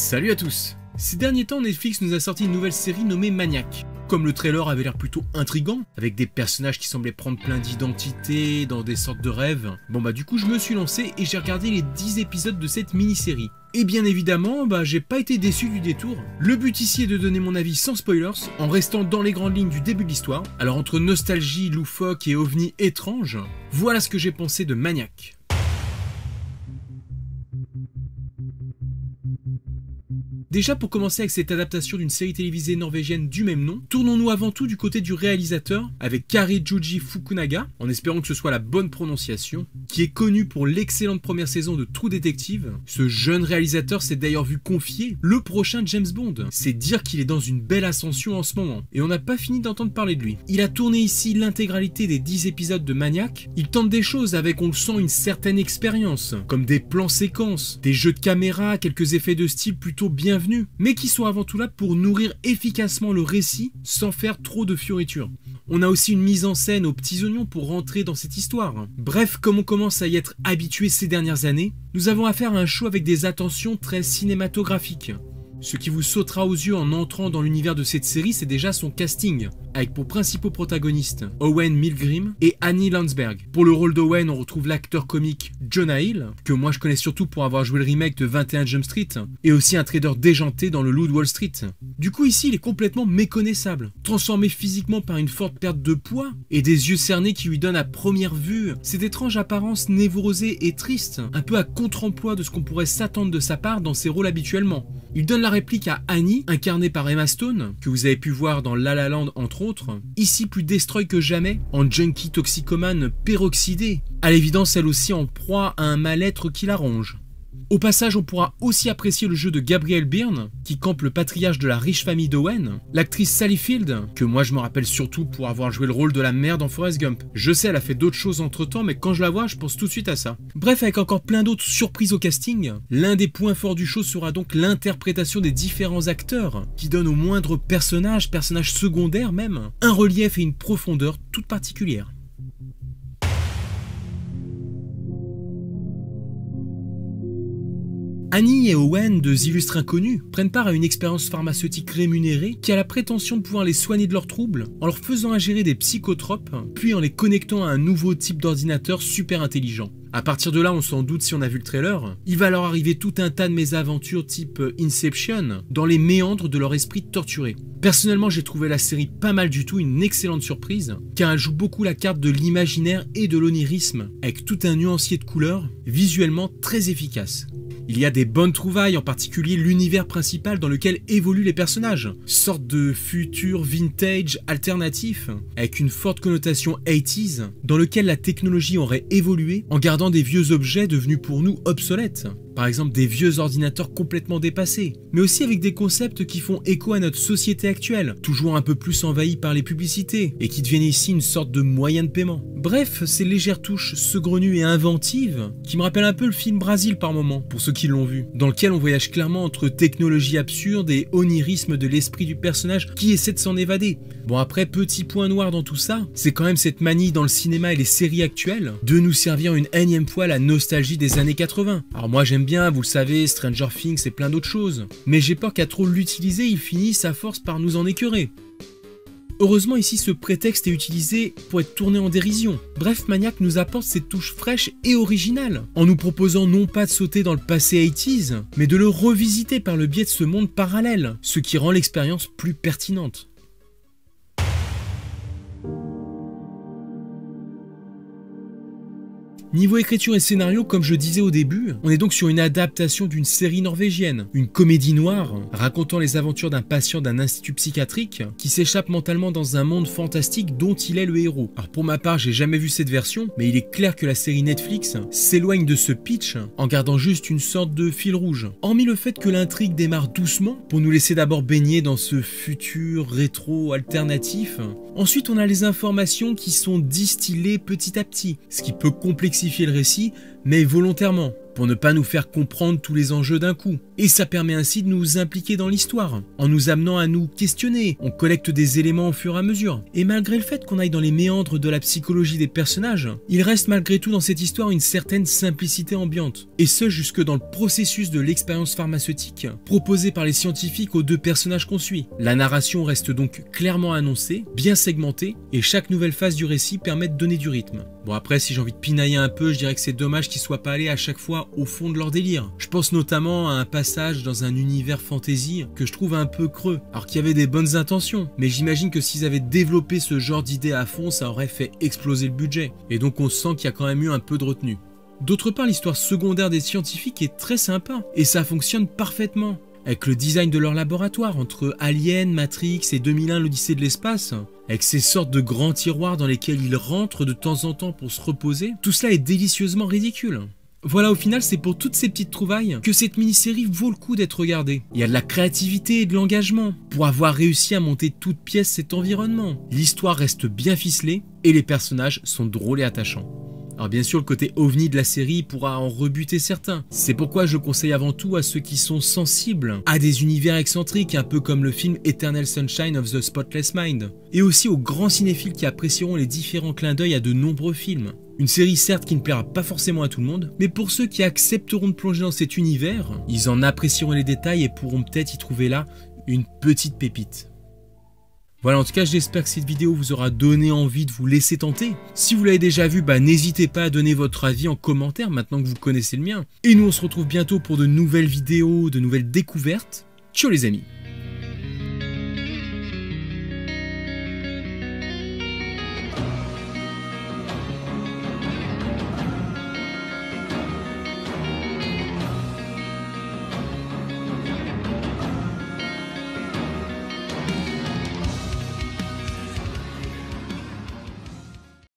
Salut à tous. Ces derniers temps, Netflix nous a sorti une nouvelle série nommée Maniac. Comme le trailer avait l'air plutôt intriguant, avec des personnages qui semblaient prendre plein d'identités dans des sortes de rêves, du coup je me suis lancé et j'ai regardé les 10 épisodes de cette mini-série. Et bien évidemment, j'ai pas été déçu du détour. Le but ici est de donner mon avis sans spoilers, en restant dans les grandes lignes du début de l'histoire. Alors entre nostalgie, loufoque et ovni étrange, voilà ce que j'ai pensé de Maniac. Déjà pour commencer avec cette adaptation d'une série télévisée norvégienne du même nom, tournons-nous avant tout du côté du réalisateur avec Kari Joji Fukunaga, en espérant que ce soit la bonne prononciation, qui est connu pour l'excellente première saison de True Detective. Ce jeune réalisateur s'est d'ailleurs vu confier le prochain James Bond. C'est dire qu'il est dans une belle ascension en ce moment, et on n'a pas fini d'entendre parler de lui. Il a tourné ici l'intégralité des 10 épisodes de Maniac. Il tente des choses avec, on le sent, une certaine expérience, comme des plans séquences, des jeux de caméra, quelques effets de style plutôt bienvenus, mais qui sont avant tout là pour nourrir efficacement le récit sans faire trop de fioritures. On a aussi une mise en scène aux petits oignons pour rentrer dans cette histoire. Bref, comme on commence à y être habitué ces dernières années, nous avons affaire à un show avec des attentions très cinématographiques. Ce qui vous sautera aux yeux en entrant dans l'univers de cette série, c'est déjà son casting, avec pour principaux protagonistes Owen Milgrim et Annie Landsberg. Pour le rôle d'Owen, on retrouve l'acteur comique Jonah Hill, que moi je connais surtout pour avoir joué le remake de 21 Jump Street, et aussi un trader déjanté dans le Loup de Wall Street. Du coup ici, il est complètement méconnaissable, transformé physiquement par une forte perte de poids, et des yeux cernés qui lui donnent à première vue cette étrange apparence névrosée et triste, un peu à contre-emploi de ce qu'on pourrait s'attendre de sa part dans ses rôles habituellement. Il donne la réplique à Annie, incarnée par Emma Stone, que vous avez pu voir dans La La Land entre autres, ici plus destroy que jamais, en junkie toxicomane peroxydée, à l'évidence elle aussi en proie à un mal-être qui la ronge. Au passage, on pourra aussi apprécier le jeu de Gabriel Byrne, qui campe le patriarche de la riche famille d'Owen, l'actrice Sally Field, que moi je me rappelle surtout pour avoir joué le rôle de la mère dans Forrest Gump. Je sais, elle a fait d'autres choses entre temps, mais quand je la vois, je pense tout de suite à ça. Bref, avec encore plein d'autres surprises au casting, l'un des points forts du show sera donc l'interprétation des différents acteurs, qui donnent au moindre personnage secondaire même, un relief et une profondeur toute particulière. Annie et Owen, deux illustres inconnus, prennent part à une expérience pharmaceutique rémunérée qui a la prétention de pouvoir les soigner de leurs troubles en leur faisant ingérer des psychotropes, puis en les connectant à un nouveau type d'ordinateur super intelligent. À partir de là, on s'en doute si on a vu le trailer, il va leur arriver tout un tas de mésaventures type Inception dans les méandres de leur esprit torturé. Personnellement, j'ai trouvé la série pas mal du tout, une excellente surprise, car elle joue beaucoup la carte de l'imaginaire et de l'onirisme, avec tout un nuancier de couleurs, visuellement très efficace. Il y a des bonnes trouvailles, en particulier l'univers principal dans lequel évoluent les personnages, sorte de futur vintage alternatif, avec une forte connotation 80s, dans lequel la technologie aurait évolué en gardant des vieux objets devenus pour nous obsolètes. Par exemple des vieux ordinateurs complètement dépassés, mais aussi avec des concepts qui font écho à notre société actuelle, toujours un peu plus envahie par les publicités, et qui deviennent ici une sorte de moyen de paiement. Bref, ces légères touches saugrenues et inventives, qui me rappellent un peu le film Brasil par moment, pour ceux qui l'ont vu, dans lequel on voyage clairement entre technologie absurde et onirisme de l'esprit du personnage qui essaie de s'en évader. Bon après, petit point noir dans tout ça, c'est quand même cette manie dans le cinéma et les séries actuelles, de nous servir une énième fois la nostalgie des années 80. Alors moi j'aime bien, vous le savez, Stranger Things et plein d'autres choses. Mais j'ai peur qu'à trop l'utiliser, il finisse à force par nous en écœurer. Heureusement ici ce prétexte est utilisé pour être tourné en dérision. Bref, Maniac nous apporte cette touche fraîche et originale, en nous proposant non pas de sauter dans le passé 80s, mais de le revisiter par le biais de ce monde parallèle, ce qui rend l'expérience plus pertinente. Niveau écriture et scénario, comme je disais au début, on est donc sur une adaptation d'une série norvégienne, une comédie noire racontant les aventures d'un patient d'un institut psychiatrique qui s'échappe mentalement dans un monde fantastique dont il est le héros. Alors pour ma part, j'ai jamais vu cette version, mais il est clair que la série Netflix s'éloigne de ce pitch en gardant juste une sorte de fil rouge. Hormis le fait que l'intrigue démarre doucement pour nous laisser d'abord baigner dans ce futur rétro alternatif, ensuite on a les informations qui sont distillées petit à petit, ce qui peut complexifier le récit, mais volontairement, pour ne pas nous faire comprendre tous les enjeux d'un coup. Et ça permet ainsi de nous impliquer dans l'histoire, en nous amenant à nous questionner. On collecte des éléments au fur et à mesure. Et malgré le fait qu'on aille dans les méandres de la psychologie des personnages, il reste malgré tout dans cette histoire une certaine simplicité ambiante. Et ce jusque dans le processus de l'expérience pharmaceutique proposée par les scientifiques aux deux personnages qu'on suit. La narration reste donc clairement annoncée, bien segmentée, et chaque nouvelle phase du récit permet de donner du rythme. Bon après, si j'ai envie de pinailler un peu, je dirais que c'est dommage qu'ils soient pas allés à chaque fois au fond de leur délire. Je pense notamment à un passage dans un univers fantasy que je trouve un peu creux, alors qu'il y avait des bonnes intentions, mais j'imagine que s'ils avaient développé ce genre d'idée à fond, ça aurait fait exploser le budget, et donc on sent qu'il y a quand même eu un peu de retenue. D'autre part, l'histoire secondaire des scientifiques est très sympa, et ça fonctionne parfaitement. Avec le design de leur laboratoire, entre Alien, Matrix et 2001 l'Odyssée de l'espace, avec ces sortes de grands tiroirs dans lesquels ils rentrent de temps en temps pour se reposer, tout cela est délicieusement ridicule. Voilà, au final, c'est pour toutes ces petites trouvailles que cette mini-série vaut le coup d'être regardée. Il y a de la créativité et de l'engagement pour avoir réussi à monter toute pièce cet environnement. L'histoire reste bien ficelée et les personnages sont drôles et attachants. Alors bien sûr, le côté ovni de la série pourra en rebuter certains. C'est pourquoi je conseille avant tout à ceux qui sont sensibles à des univers excentriques, un peu comme le film Eternal Sunshine of the Spotless Mind, et aussi aux grands cinéphiles qui apprécieront les différents clins d'œil à de nombreux films. Une série certes qui ne plaira pas forcément à tout le monde, mais pour ceux qui accepteront de plonger dans cet univers, ils en apprécieront les détails et pourront peut-être y trouver là une petite pépite. Voilà, en tout cas, j'espère que cette vidéo vous aura donné envie de vous laisser tenter. Si vous l'avez déjà vu, n'hésitez pas à donner votre avis en commentaire maintenant que vous connaissez le mien. Et nous, on se retrouve bientôt pour de nouvelles vidéos, de nouvelles découvertes. Ciao les amis!